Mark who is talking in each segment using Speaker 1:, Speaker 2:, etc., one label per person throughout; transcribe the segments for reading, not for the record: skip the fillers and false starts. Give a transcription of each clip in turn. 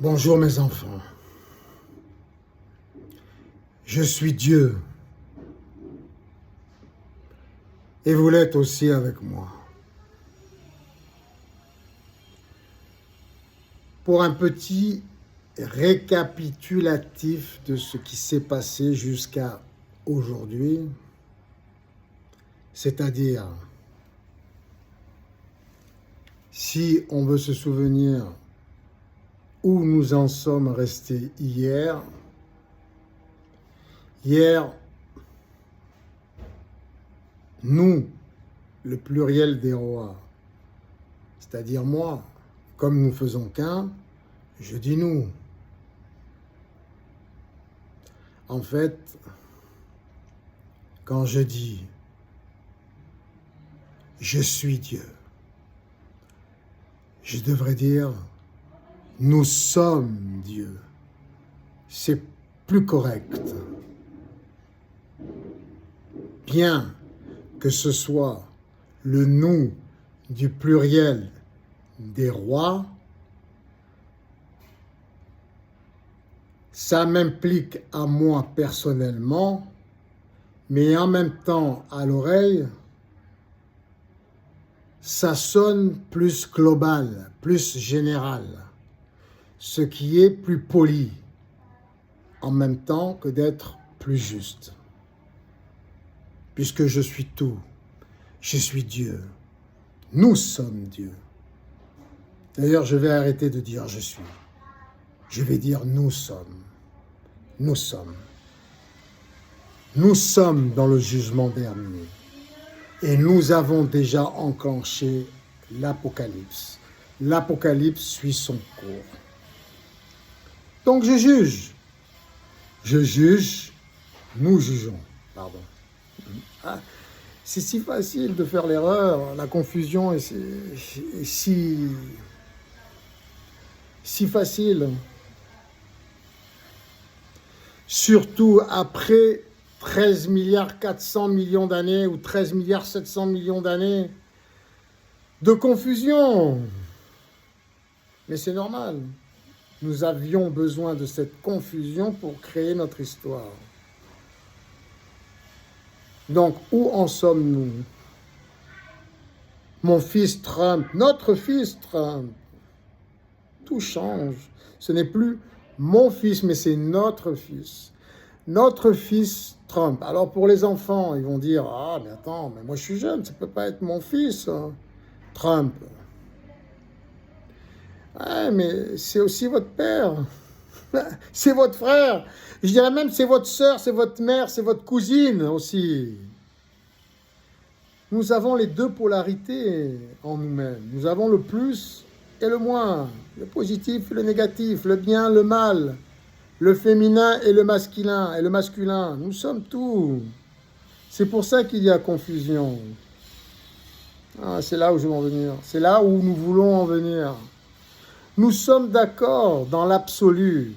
Speaker 1: Bonjour mes enfants, je suis Dieu et vous l'êtes aussi avec moi. Pour un petit récapitulatif de ce qui s'est passé jusqu'à aujourd'hui, c'est-à-dire si on veut se souvenir où nous en sommes restés hier, nous, le pluriel des rois, c'est-à-dire moi, comme nous faisons qu'un, je dis nous. En fait, quand je dis je suis Dieu, je devrais dire nous sommes Dieu. C'est plus correct. Bien que ce soit le nous du pluriel des rois, ça m'implique à moi personnellement, mais en même temps à l'oreille, ça sonne plus global, plus général, ce qui est plus poli, en même temps que d'être plus juste. Puisque je suis tout, je suis Dieu, nous sommes Dieu. D'ailleurs, je vais arrêter de dire je suis. Je vais dire nous sommes. Nous sommes. Nous sommes dans le jugement dernier. Et nous avons déjà enclenché l'Apocalypse. L'Apocalypse suit son cours. Donc je juge. Je juge, nous jugeons. Pardon. Ah, c'est si facile de faire l'erreur, la confusion est si facile. Surtout après 13 milliards 400 millions d'années ou 13 milliards 700 millions d'années de confusion. Mais c'est normal. Nous avions besoin de cette confusion pour créer notre histoire. Donc, où en sommes-nous? Mon fils Trump, notre fils Trump, tout change. Ce n'est plus mon fils, mais c'est notre fils. Notre fils Trump. Alors pour les enfants, ils vont dire « Ah, mais attends, mais moi je suis jeune, ça ne peut pas être mon fils, hein, Trump. » Ouais, mais c'est aussi votre père. C'est votre frère. Je dirais même c'est votre sœur, c'est votre mère, c'est votre cousine aussi. Nous avons les deux polarités en nous-mêmes. Nous avons le plus et le moins, le positif et le négatif, le bien, le mal, le féminin et le masculin. Nous sommes tout. C'est pour ça qu'il y a confusion. Ah, c'est là où je veux en venir. C'est là où nous voulons en venir. Nous sommes d'accord dans l'absolu,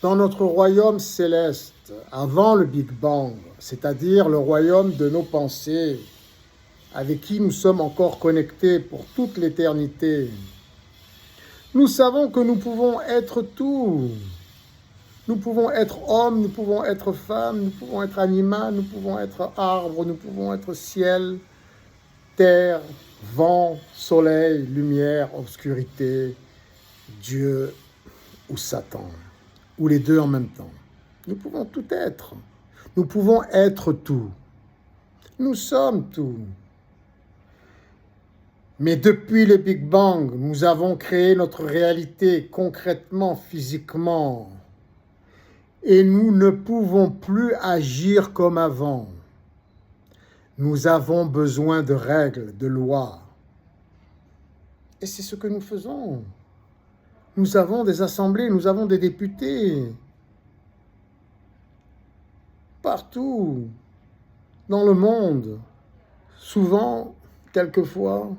Speaker 1: dans notre royaume céleste, avant le Big Bang, c'est-à-dire le royaume de nos pensées, avec qui nous sommes encore connectés pour toute l'éternité. Nous savons que nous pouvons être tout. Nous pouvons être hommes, nous pouvons être femmes, nous pouvons être animal, nous pouvons être arbre, nous pouvons être ciel, terre, vent, soleil, lumière, obscurité, Dieu ou Satan, ou les deux en même temps. Nous pouvons tout être. Nous pouvons être tout. Nous sommes tout. Mais depuis le Big Bang, nous avons créé notre réalité concrètement, physiquement. Et nous ne pouvons plus agir comme avant. Nous avons besoin de règles, de lois. Et c'est ce que nous faisons. Nous avons des assemblées, nous avons des députés. Partout, dans le monde. Souvent, quelquefois,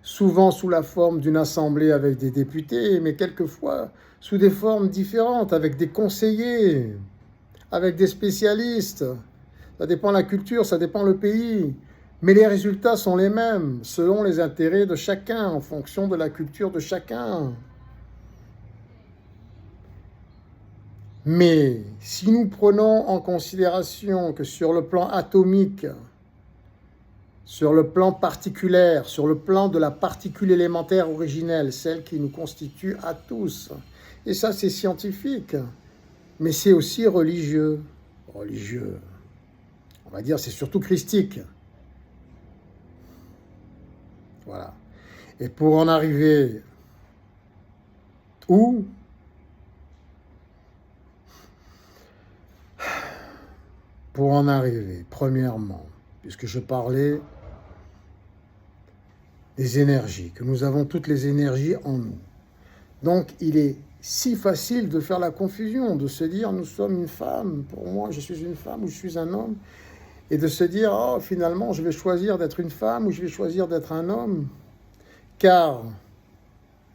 Speaker 1: souvent sous la forme d'une assemblée avec des députés, mais quelquefois sous des formes différentes, avec des conseillers, avec des spécialistes. Ça dépend de la culture, ça dépend le pays. Mais les résultats sont les mêmes, selon les intérêts de chacun, en fonction de la culture de chacun. Mais si nous prenons en considération que sur le plan atomique, sur le plan particulaire, sur le plan de la particule élémentaire originelle, celle qui nous constitue à tous, et ça c'est scientifique, mais c'est aussi religieux. Religieux, on va dire, c'est surtout christique. Voilà. Et pour en arriver où? Pour en arriver, premièrement, puisque je parlais des énergies, que nous avons toutes les énergies en nous. Donc, il est si facile de faire la confusion, de se dire, nous sommes une femme, pour moi, je suis une femme ou je suis un homme, et de se dire, oh, finalement, je vais choisir d'être une femme ou je vais choisir d'être un homme, car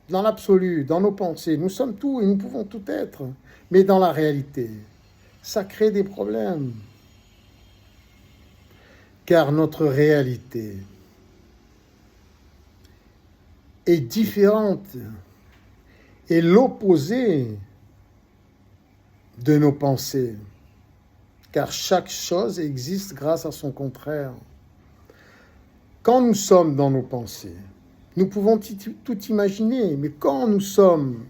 Speaker 1: dans l'absolu, dans nos pensées, nous sommes tout et nous pouvons tout être, mais dans la réalité, ça crée des problèmes. Car notre réalité est différente et l'opposé de nos pensées, car chaque chose existe grâce à son contraire. Quand nous sommes dans nos pensées, nous pouvons tout imaginer, mais quand nous sommes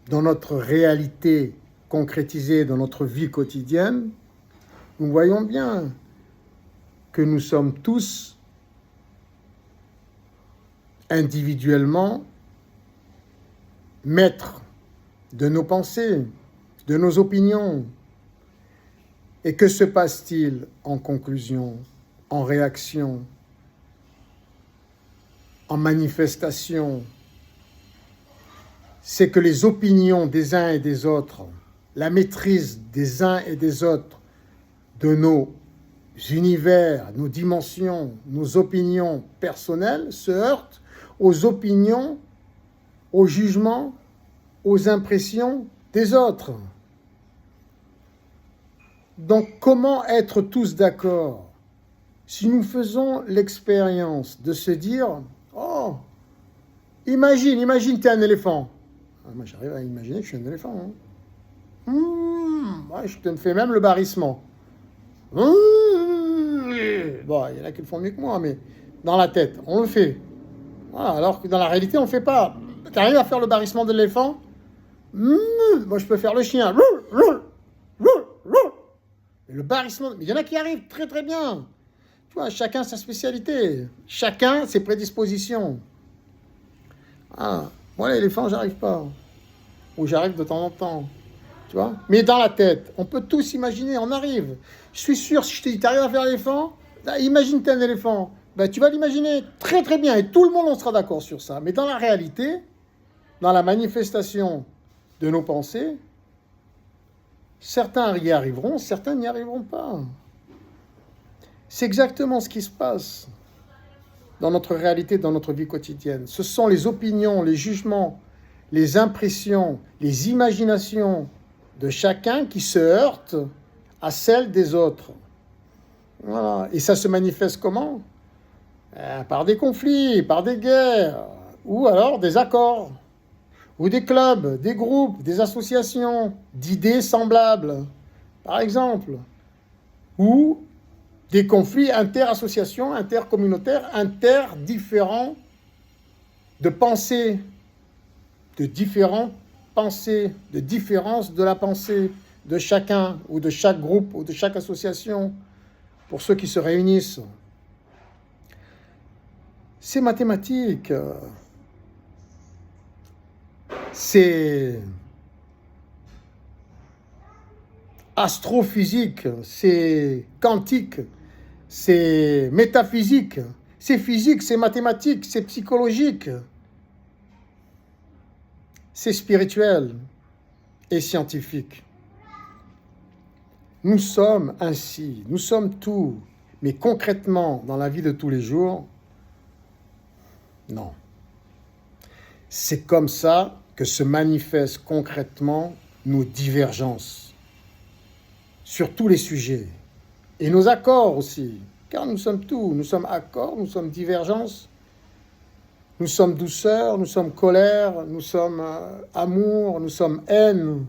Speaker 1: dans notre réalité concrétisée, dans notre vie quotidienne, nous voyons bien que nous sommes tous individuellement maîtres de nos pensées, de nos opinions. Et que se passe-t-il en conclusion, en réaction, en manifestation? C'est que les opinions des uns et des autres, la maîtrise des uns et des autres de nos univers, nos dimensions, nos opinions personnelles se heurtent aux opinions, aux jugements, aux impressions des autres. Donc, comment être tous d'accord si nous faisons l'expérience de se dire « Oh, imagine, t'es un éléphant. » Moi, j'arrive à imaginer que je suis un éléphant. Hein. Ouais, je te fais même le barrissement. Bon, il y en a qui le font mieux que moi, mais dans la tête, on le fait. Voilà, alors que dans la réalité, on ne le fait pas. Tu arrives à faire le barrissement de l'éléphant? Moi, je peux faire le chien. Et le barrissement, mais il y en a qui arrivent très très bien. Tu vois, chacun sa spécialité. Chacun ses prédispositions. Ah, moi, l'éléphant, j'arrive pas. Ou j'arrive de temps en temps. Tu vois? Mais dans la tête, on peut tous imaginer, on arrive. Je suis sûr, si je te dis, tu arrives à faire l'éléphant, imagine t'es un éléphant. Ben, tu vas l'imaginer très très bien et tout le monde on sera d'accord sur ça. Mais dans la réalité, dans la manifestation de nos pensées, certains y arriveront, certains n'y arriveront pas. C'est exactement ce qui se passe dans notre réalité, dans notre vie quotidienne. Ce sont les opinions, les jugements, les impressions, les imaginations de chacun qui se heurtent à celles des autres. Voilà. Et ça se manifeste comment? Par des conflits, par des guerres, ou alors des accords, ou des clubs, des groupes, des associations, d'idées semblables, par exemple, ou des conflits inter-associations, intercommunautaires, interdifférents de pensées, de différentes pensées, de différences de la pensée de chacun, ou de chaque groupe, ou de chaque association, pour ceux qui se réunissent. C'est mathématique, c'est astrophysique, c'est quantique, c'est métaphysique, c'est physique, c'est mathématique, c'est psychologique, c'est spirituel et scientifique. Nous sommes ainsi, nous sommes tout, mais concrètement, dans la vie de tous les jours, non. C'est comme ça que se manifestent concrètement nos divergences sur tous les sujets. Et nos accords aussi, car nous sommes tout. Nous sommes accords, nous sommes divergences, nous sommes douceur, nous sommes colère, nous sommes amour, nous sommes haine.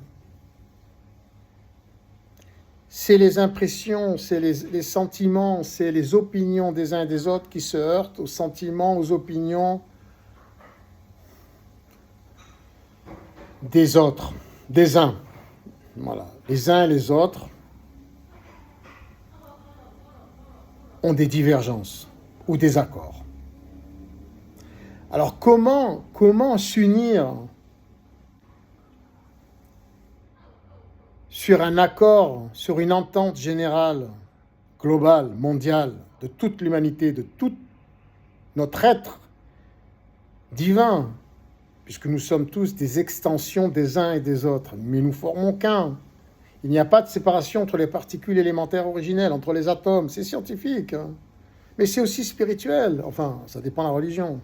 Speaker 1: c'est les impressions, c'est les sentiments, c'est les opinions des uns et des autres qui se heurtent aux sentiments, aux opinions des autres, des uns. Voilà, les uns et les autres ont des divergences ou des accords. Alors comment s'unir sur un accord, sur une entente générale, globale, mondiale, de toute l'humanité, de tout notre être divin, puisque nous sommes tous des extensions des uns et des autres, mais nous formons qu'un. Il n'y a pas de séparation entre les particules élémentaires originelles, entre les atomes, c'est scientifique, hein. Mais c'est aussi spirituel, enfin, ça dépend de la religion.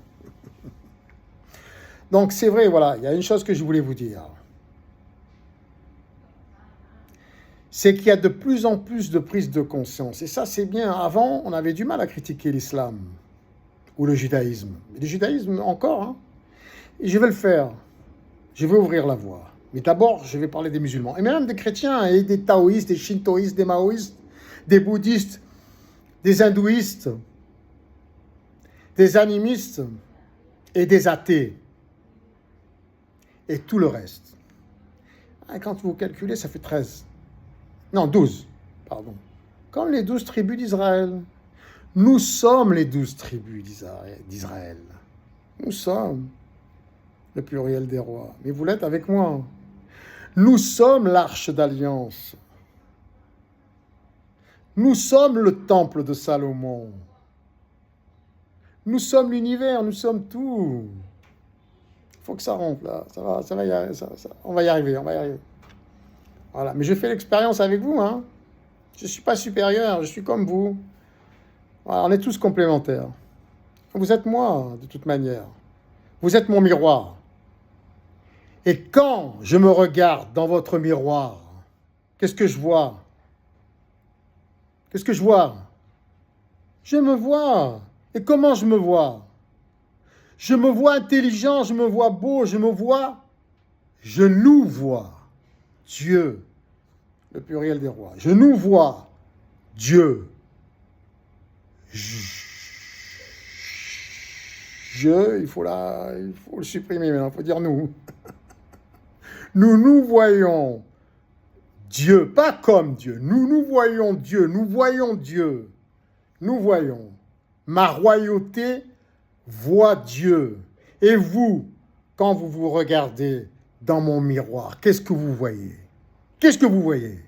Speaker 1: Donc c'est vrai, voilà, il y a une chose que je voulais vous dire. C'est qu'il y a de plus en plus de prise de conscience. Et ça, c'est bien. Avant, on avait du mal à critiquer l'islam ou le judaïsme. Mais le judaïsme, encore, hein. Et je vais le faire. Je vais ouvrir la voie. Mais d'abord, je vais parler des musulmans. Et même des chrétiens, et des taoïstes, des shintoïstes, des maoïstes, des bouddhistes, des hindouistes, des animistes et des athées. Et tout le reste. Et quand vous calculez, ça fait 13. Non, 12, pardon. Comme les 12 tribus d'Israël. Nous sommes les 12 tribus d'Israël. Nous sommes le pluriel des rois. Mais vous l'êtes avec moi. Nous sommes l'arche d'alliance. Nous sommes le temple de Salomon. Nous sommes l'univers, nous sommes tout. Il faut que ça rentre là. Ça va y arriver, on va y arriver. Voilà, mais je fais l'expérience avec vous, hein. Je ne suis pas supérieur, je suis comme vous. Voilà, on est tous complémentaires. Vous êtes moi, de toute manière. Vous êtes mon miroir. Et quand je me regarde dans votre miroir, qu'est-ce que je vois? Qu'est-ce que je vois? Je me vois. Et comment je me vois? Je me vois intelligent, je me vois beau, je nous vois. Dieu, le pluriel des rois. Je nous vois. Dieu. Il faut le supprimer maintenant, il faut dire nous. Nous voyons Dieu, pas comme Dieu. Nous voyons Dieu, nous voyons Dieu. Nous voyons. Ma royauté voit Dieu. Et vous, quand vous vous regardez dans mon miroir, qu'est-ce que vous voyez? Qu'est-ce que vous voyez?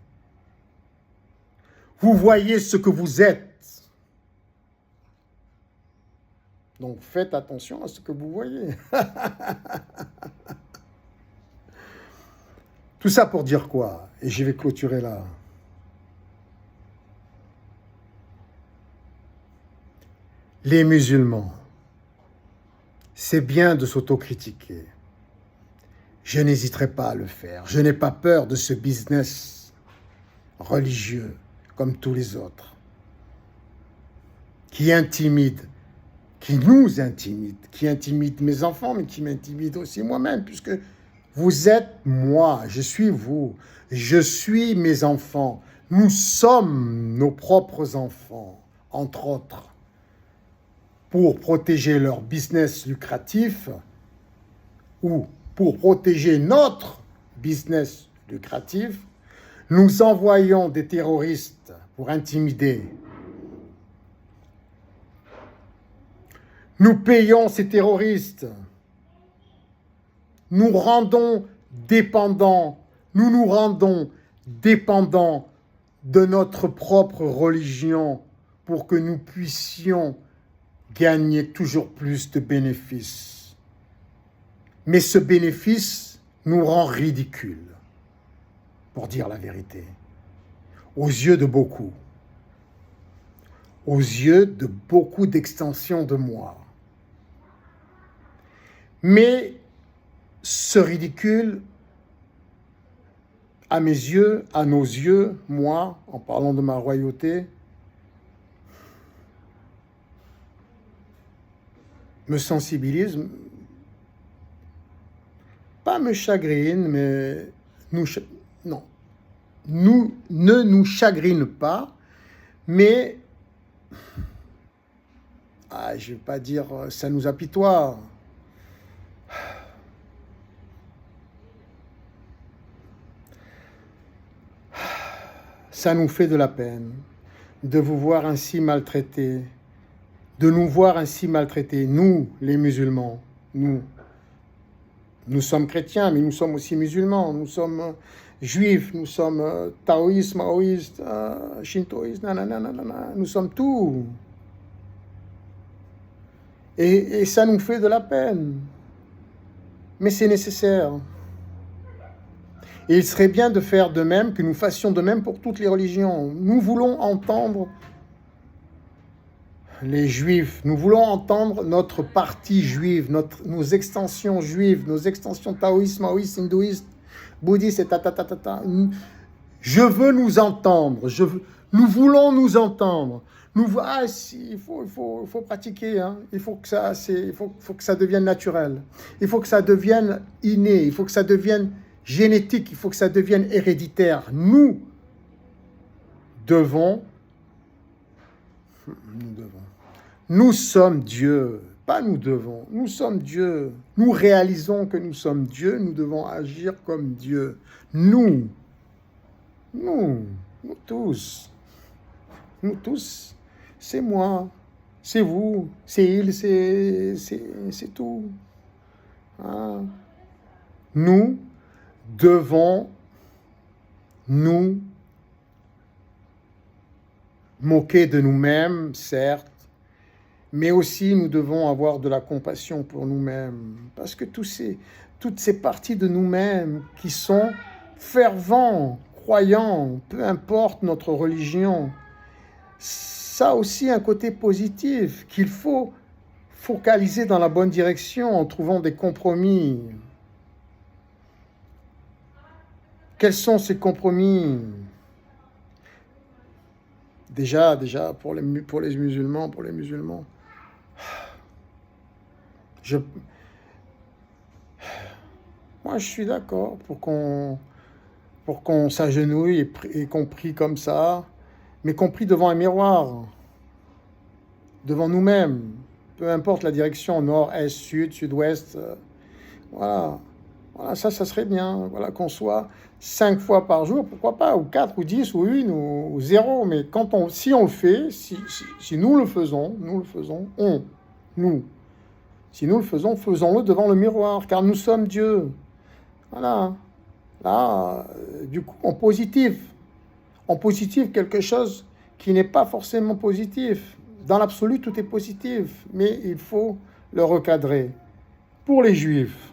Speaker 1: Vous voyez ce que vous êtes. Donc faites attention à ce que vous voyez. Tout ça pour dire quoi? Et je vais clôturer là. Les musulmans, c'est bien de s'autocritiquer. Je n'hésiterai pas à le faire. Je n'ai pas peur de ce business religieux comme tous les autres, qui intimide, qui nous intimide, qui intimide mes enfants, mais qui m'intimide aussi moi-même, puisque vous êtes moi, je suis vous, je suis mes enfants. Nous sommes nos propres enfants, entre autres, pour protéger leur business lucratif ou pour protéger notre business lucratif. Nous envoyons des terroristes pour intimider. Nous payons ces terroristes. Nous nous rendons dépendants de notre propre religion pour que nous puissions gagner toujours plus de bénéfices. Mais ce bénéfice nous rend ridicules, pour dire la vérité, aux yeux de beaucoup, d'extensions de moi. Mais ce ridicule, à mes yeux, à nos yeux, moi, en parlant de ma royauté, me sensibilise, pas me chagrine, mais ne nous chagrine pas, mais, je ne vais pas dire ça nous apitoie. Ça nous fait de la peine de vous voir ainsi maltraités, de nous voir ainsi maltraités, nous, les musulmans, nous. Nous sommes chrétiens, mais nous sommes aussi musulmans, nous sommes juifs, nous sommes taoïstes, maoïstes, shintoïstes, nanana, nous sommes tout. Et ça nous fait de la peine. Mais c'est nécessaire. Et il serait bien de faire de même, que nous fassions de même pour toutes les religions. Nous voulons entendre les juifs, nous voulons entendre notre partie juive, nos extensions juives, nos extensions taoïstes, maoïstes, hindouistes, bouddhistes et ta. Je veux nous entendre, nous voulons nous entendre. Il faut pratiquer, hein. Il faut que ça devienne naturel, il faut que ça devienne inné, il faut que ça devienne génétique, il faut que ça devienne héréditaire. Nous devons. Nous sommes Dieu, pas nous devons, nous sommes Dieu. Nous réalisons que nous sommes Dieu, nous devons agir comme Dieu. Nous tous, c'est moi, c'est vous, c'est il, c'est tout. Ah. Nous devons nous moquer de nous-mêmes, certes, mais aussi nous devons avoir de la compassion pour nous-mêmes, parce que toutes ces parties de nous-mêmes qui sont fervents, croyants, peu importe notre religion, ça a aussi un côté positif qu'il faut focaliser dans la bonne direction en trouvant des compromis. Quels sont ces compromis ? Déjà pour les musulmans, moi je suis d'accord pour qu'on s'agenouille et qu'on prie comme ça, mais qu'on prie devant un miroir, devant nous-mêmes, peu importe la direction, nord, est, sud, sud-ouest, voilà, ça serait bien, voilà, qu'on soit 5 fois par jour, pourquoi pas, ou 4, ou 10, ou 1, ou 0, mais si on le fait, si nous le faisons, si nous le faisons, faisons-le devant le miroir, car nous sommes Dieu. Voilà. Là, du coup, en positif quelque chose qui n'est pas forcément positif. Dans l'absolu, tout est positif, mais il faut le recadrer. Pour les Juifs,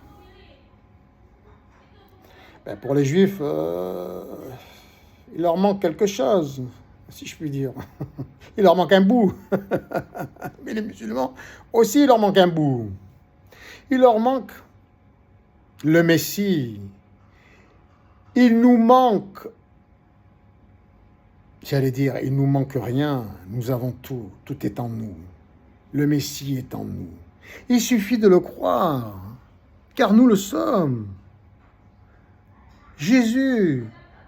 Speaker 1: il leur manque quelque chose, si je puis dire. Il leur manque un bout. Mais les musulmans aussi, il leur manque un bout. Il leur manque le Messie. Il nous manque, il nous manque rien. Nous avons tout. Tout est en nous. Le Messie est en nous. Il suffit de le croire, car nous le sommes. Jésus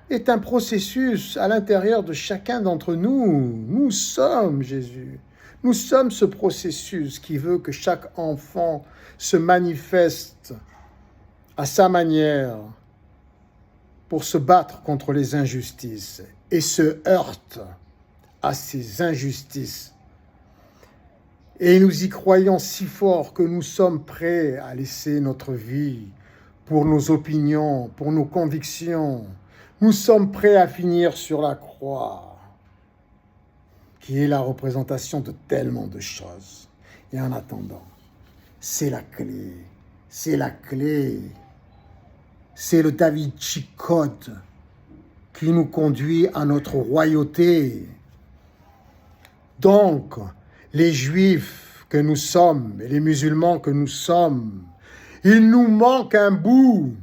Speaker 1: est un processus à l'intérieur de chacun d'entre nous. Nous sommes Jésus. Nous sommes ce processus qui veut que chaque enfant se manifeste à sa manière pour se battre contre les injustices et se heurte à ces injustices. Et nous y croyons si fort que nous sommes prêts à laisser notre vie pour nos opinions, pour nos convictions. Nous sommes prêts à finir sur la croix, qui est la représentation de tellement de choses. Et en attendant, c'est la clé. C'est le David Chicotte qui nous conduit à notre royauté. Donc, les Juifs que nous sommes et les musulmans que nous sommes, il nous manque un bout.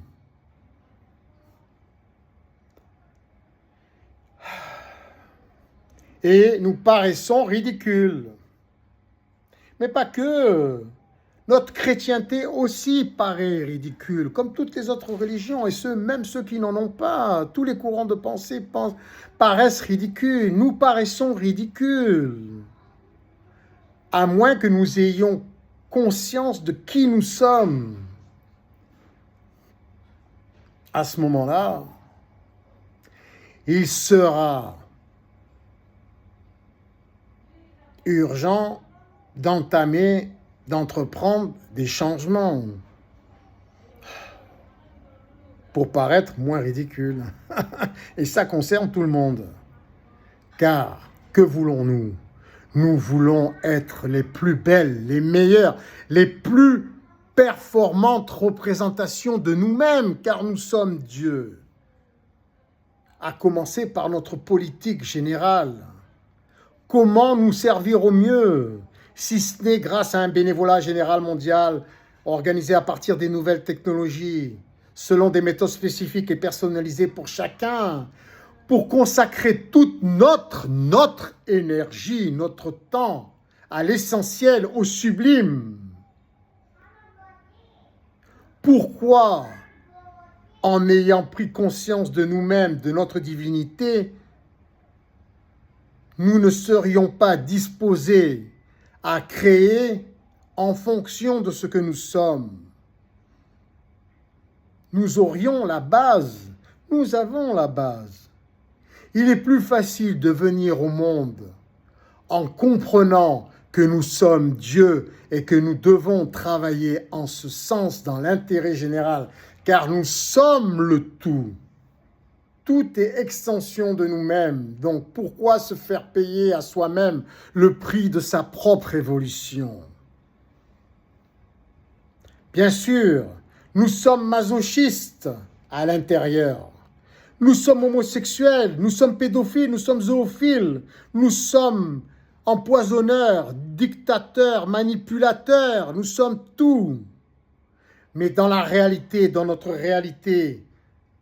Speaker 1: Et nous paraissons ridicules. Mais pas que. Notre chrétienté aussi paraît ridicule, comme toutes les autres religions, et même ceux qui n'en ont pas. Tous les courants de pensée paraissent ridicules. Nous paraissons ridicules, à moins que nous ayons conscience de qui nous sommes. À ce moment-là, il sera urgent d'entreprendre des changements pour paraître moins ridicule. Et ça concerne tout le monde. Car, que voulons-nous? Nous voulons être les plus belles, les meilleures, les plus performantes représentations de nous-mêmes, car nous sommes Dieu. À commencer par notre politique générale. Comment nous servir au mieux, si ce n'est grâce à un bénévolat général mondial organisé à partir des nouvelles technologies, selon des méthodes spécifiques et personnalisées pour chacun, pour consacrer toute notre énergie, notre temps à l'essentiel, au sublime. Pourquoi, en ayant pris conscience de nous-mêmes, de notre divinité, nous ne serions pas disposés à créer en fonction de ce que nous sommes? Nous aurions la base, nous avons la base. Il est plus facile de venir au monde en comprenant que nous sommes Dieu et que nous devons travailler en ce sens dans l'intérêt général, car nous sommes le tout. Tout est extension de nous-mêmes, donc pourquoi se faire payer à soi-même le prix de sa propre évolution? Bien sûr, nous sommes masochistes à l'intérieur. Nous sommes homosexuels, nous sommes pédophiles, nous sommes zoophiles, nous sommes empoisonneurs, dictateurs, manipulateurs, nous sommes tout. Mais dans la réalité, dans notre réalité,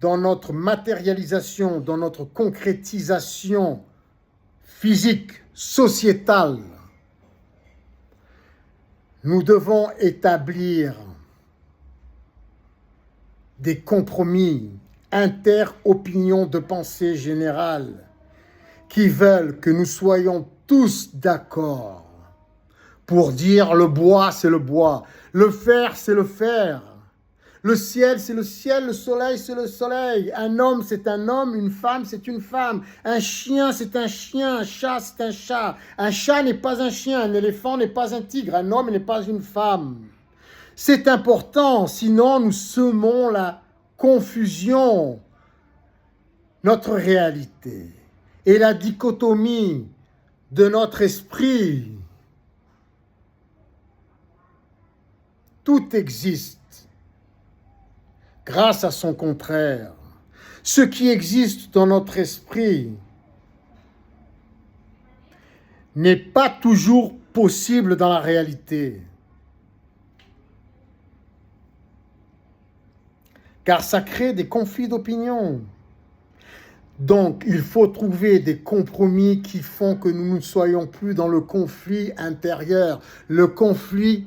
Speaker 1: dans notre matérialisation, dans notre concrétisation physique, sociétale, nous devons établir des compromis, inter-opinions de pensée générale, qui veulent que nous soyons tous d'accord pour dire le bois, c'est le bois, le fer, c'est le fer, le ciel, c'est le ciel, le soleil, c'est le soleil, un homme, c'est un homme, une femme, c'est une femme, un chien, c'est un chien, un chat, c'est un chat n'est pas un chien, un éléphant n'est pas un tigre, un homme n'est pas une femme. C'est important, sinon nous semons la confusion, notre réalité et la dichotomie de notre esprit. Tout existe grâce à son contraire. Ce qui existe dans notre esprit n'est pas toujours possible dans la réalité. Car ça crée des conflits d'opinion. Donc, il faut trouver des compromis qui font que nous ne soyons plus dans le conflit intérieur, le conflit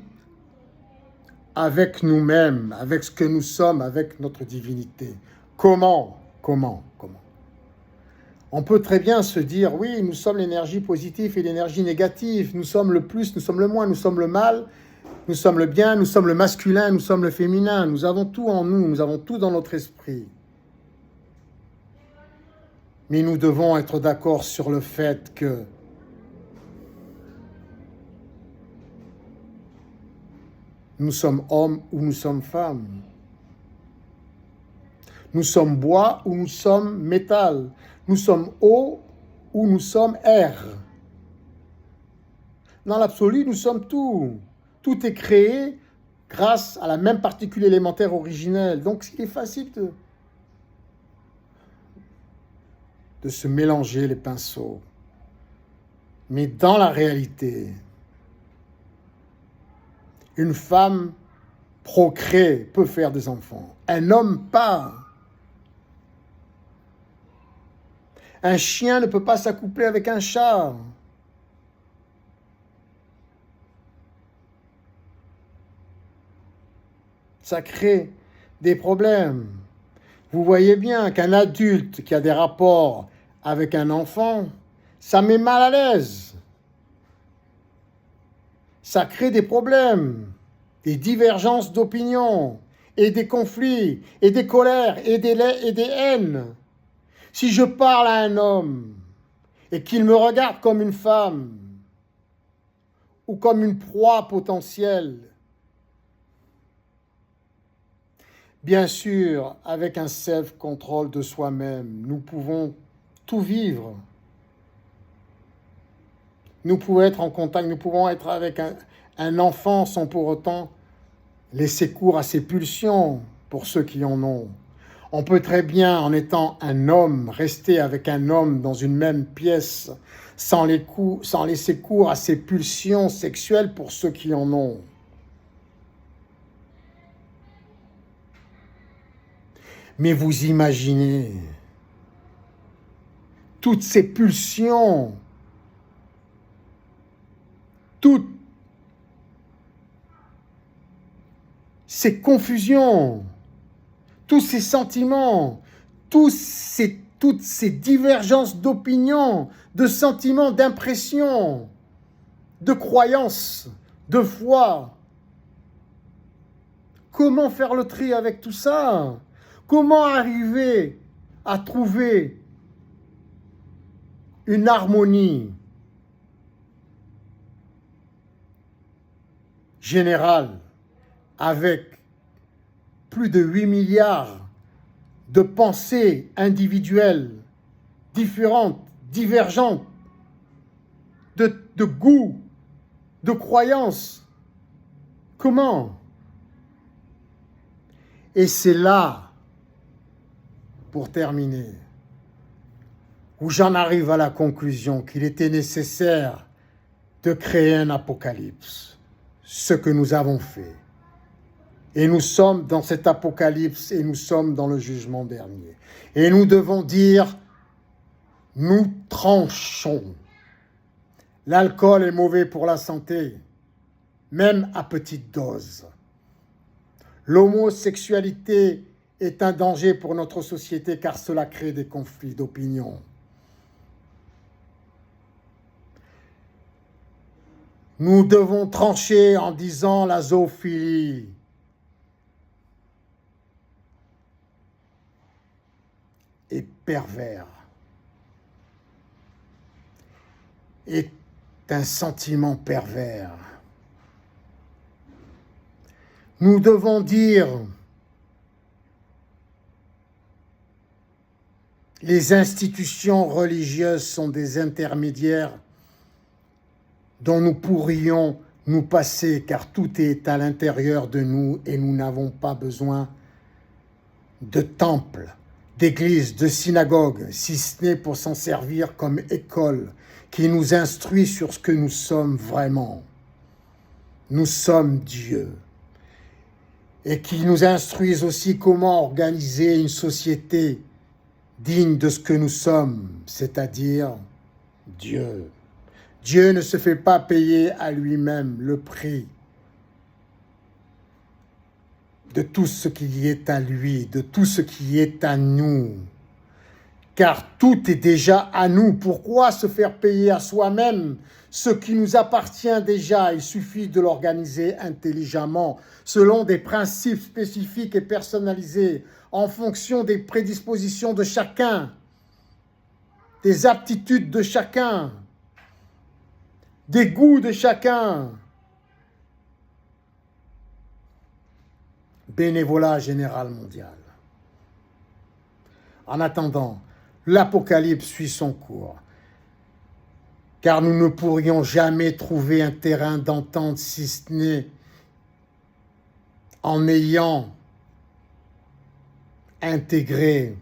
Speaker 1: avec nous-mêmes, avec ce que nous sommes, avec notre divinité. Comment? On peut très bien se dire, oui, nous sommes l'énergie positive et l'énergie négative, nous sommes le plus, nous sommes le moins, nous sommes le mal, nous sommes le bien, nous sommes le masculin, nous sommes le féminin, nous avons tout en nous, nous avons tout dans notre esprit. Mais nous devons être d'accord sur le fait que nous sommes hommes ou nous sommes femmes. Nous sommes bois ou nous sommes métal. Nous sommes eau ou nous sommes air. Dans l'absolu, nous sommes tout. Tout est créé grâce à la même particule élémentaire originelle. Donc, il est facile de se mélanger les pinceaux. Mais dans la réalité, une femme procrée, peut faire des enfants. Un homme pas. Un chien ne peut pas s'accoupler avec un chat. '« Ça crée des problèmes. Vous voyez bien qu'un adulte qui a des rapports avec un enfant, ça met mal à l'aise. Ça crée des problèmes, des divergences d'opinion, et des conflits, et des colères, et des haines. Si je parle à un homme et qu'il me regarde comme une femme ou comme une proie potentielle, bien sûr, avec un self-control de soi-même, nous pouvons tout vivre. Nous pouvons être en contact, nous pouvons être avec un enfant sans pour autant laisser cours à ses pulsions pour ceux qui en ont. On peut très bien, en étant un homme, rester avec un homme dans une même pièce sans laisser cours à ses pulsions sexuelles pour ceux qui en ont. Mais vous imaginez toutes ces pulsions, toutes ces confusions, tous ces sentiments, toutes ces divergences d'opinion, de sentiments, d'impressions, de croyances, de foi. Comment faire le tri avec tout ça? Comment arriver à trouver une harmonie générale avec plus de 8 milliards de pensées individuelles différentes, divergentes, de goûts, de croyances? Comment? Et c'est là, pour terminer, où j'en arrive à la conclusion qu'il était nécessaire de créer un apocalypse, ce que nous avons fait. Et nous sommes dans cet apocalypse et nous sommes dans le jugement dernier. Et nous devons dire, nous tranchons. L'alcool est mauvais pour la santé, même à petite dose. L'homosexualité est un danger pour notre société car cela crée des conflits d'opinion. Nous devons trancher en disant la zoophilie est pervers, est un sentiment pervers. Nous devons dire les institutions religieuses sont des intermédiaires dont nous pourrions nous passer car tout est à l'intérieur de nous et nous n'avons pas besoin de temples, d'églises, de synagogues, si ce n'est pour s'en servir comme école qui nous instruit sur ce que nous sommes vraiment. Nous sommes Dieu. Et qui nous instruisent aussi comment organiser une société digne de ce que nous sommes, c'est-à-dire Dieu. Dieu ne se fait pas payer à lui-même le prix de tout ce qui est à lui, de tout ce qui est à nous. Car tout est déjà à nous. Pourquoi se faire payer à soi-même ce qui nous appartient déjà? Il suffit de l'organiser intelligemment, selon des principes spécifiques et personnalisés, en fonction des prédispositions de chacun, des aptitudes de chacun, des goûts de chacun. Bénévolat général mondial. En attendant, l'Apocalypse suit son cours, car nous ne pourrions jamais trouver un terrain d'entente si ce n'est en ayant intégré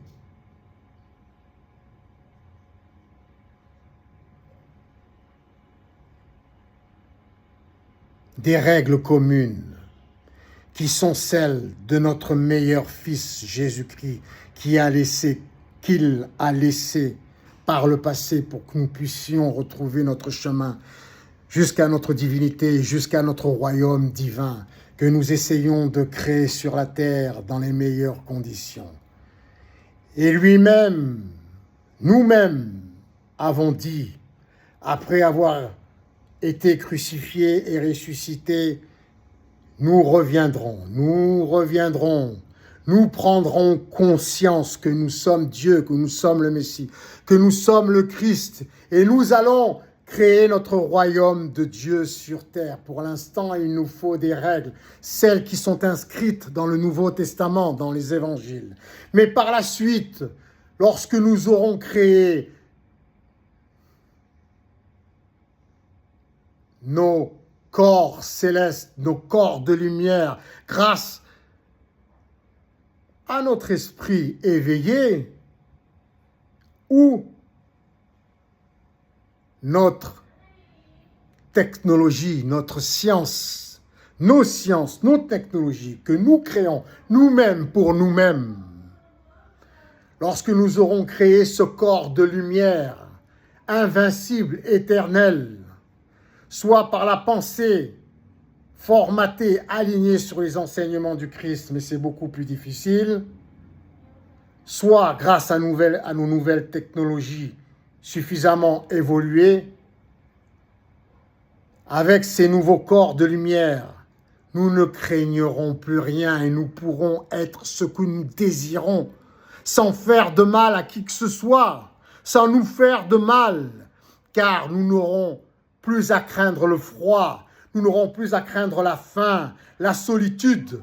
Speaker 1: des règles communes qui sont celles de notre meilleur Fils Jésus-Christ qu'il a laissé par le passé pour que nous puissions retrouver notre chemin jusqu'à notre divinité, jusqu'à notre royaume divin. que nous essayons de créer sur la terre dans les meilleures conditions. Et lui-même, nous-mêmes, avons dit, après avoir été crucifiés et ressuscités, nous reviendrons, nous prendrons conscience que nous sommes Dieu, que nous sommes le Messie, que nous sommes le Christ, et nous allons créer notre royaume de Dieu sur terre. Pour l'instant, il nous faut des règles, celles qui sont inscrites dans le Nouveau Testament, dans les évangiles. Mais par la suite, lorsque nous aurons créé nos corps célestes, nos corps de lumière, grâce à notre esprit éveillé, ou notre technologie, notre science, nos technologies que nous créons nous-mêmes pour nous-mêmes. Lorsque nous aurons créé ce corps de lumière, invincible, éternel, soit par la pensée formatée, alignée sur les enseignements du Christ, mais c'est beaucoup plus difficile, soit grâce à nos nouvelles technologies suffisamment évoluées, avec ces nouveaux corps de lumière, nous ne craignerons plus rien et nous pourrons être ce que nous désirons, sans faire de mal à qui que ce soit, sans nous faire de mal, car nous n'aurons plus à craindre le froid, nous n'aurons plus à craindre la faim, la solitude,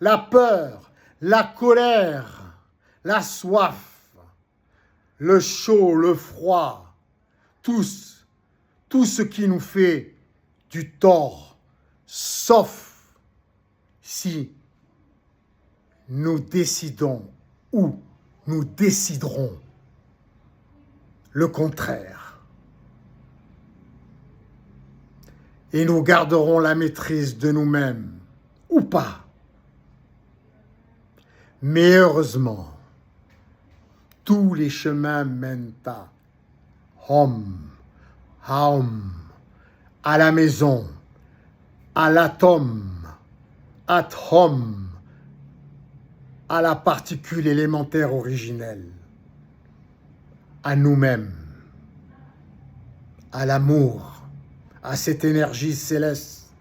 Speaker 1: la peur, la colère, la soif, le chaud, le froid, tout ce qui nous fait du tort, sauf si nous décidons ou nous déciderons le contraire. Et nous garderons la maîtrise de nous-mêmes, ou pas. Mais heureusement, tous les chemins mènent à home, à la maison, à l'atome, at home, à la particule élémentaire originelle, à nous-mêmes, à l'amour, à cette énergie céleste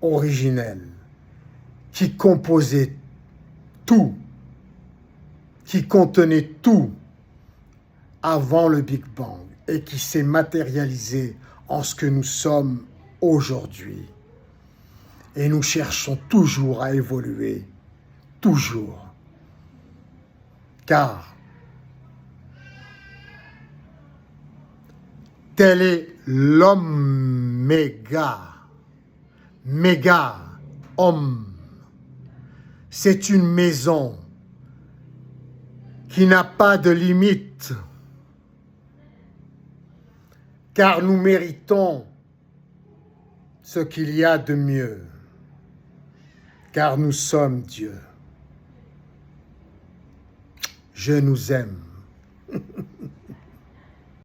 Speaker 1: originelle qui composait tout, qui contenait tout avant le Big Bang et qui s'est matérialisé en ce que nous sommes aujourd'hui. Et nous cherchons toujours à évoluer, toujours. Car tel est l'oméga, méga homme. C'est une maison qui n'a pas de limite, car nous méritons ce qu'il y a de mieux, car nous sommes Dieu. Je nous aime.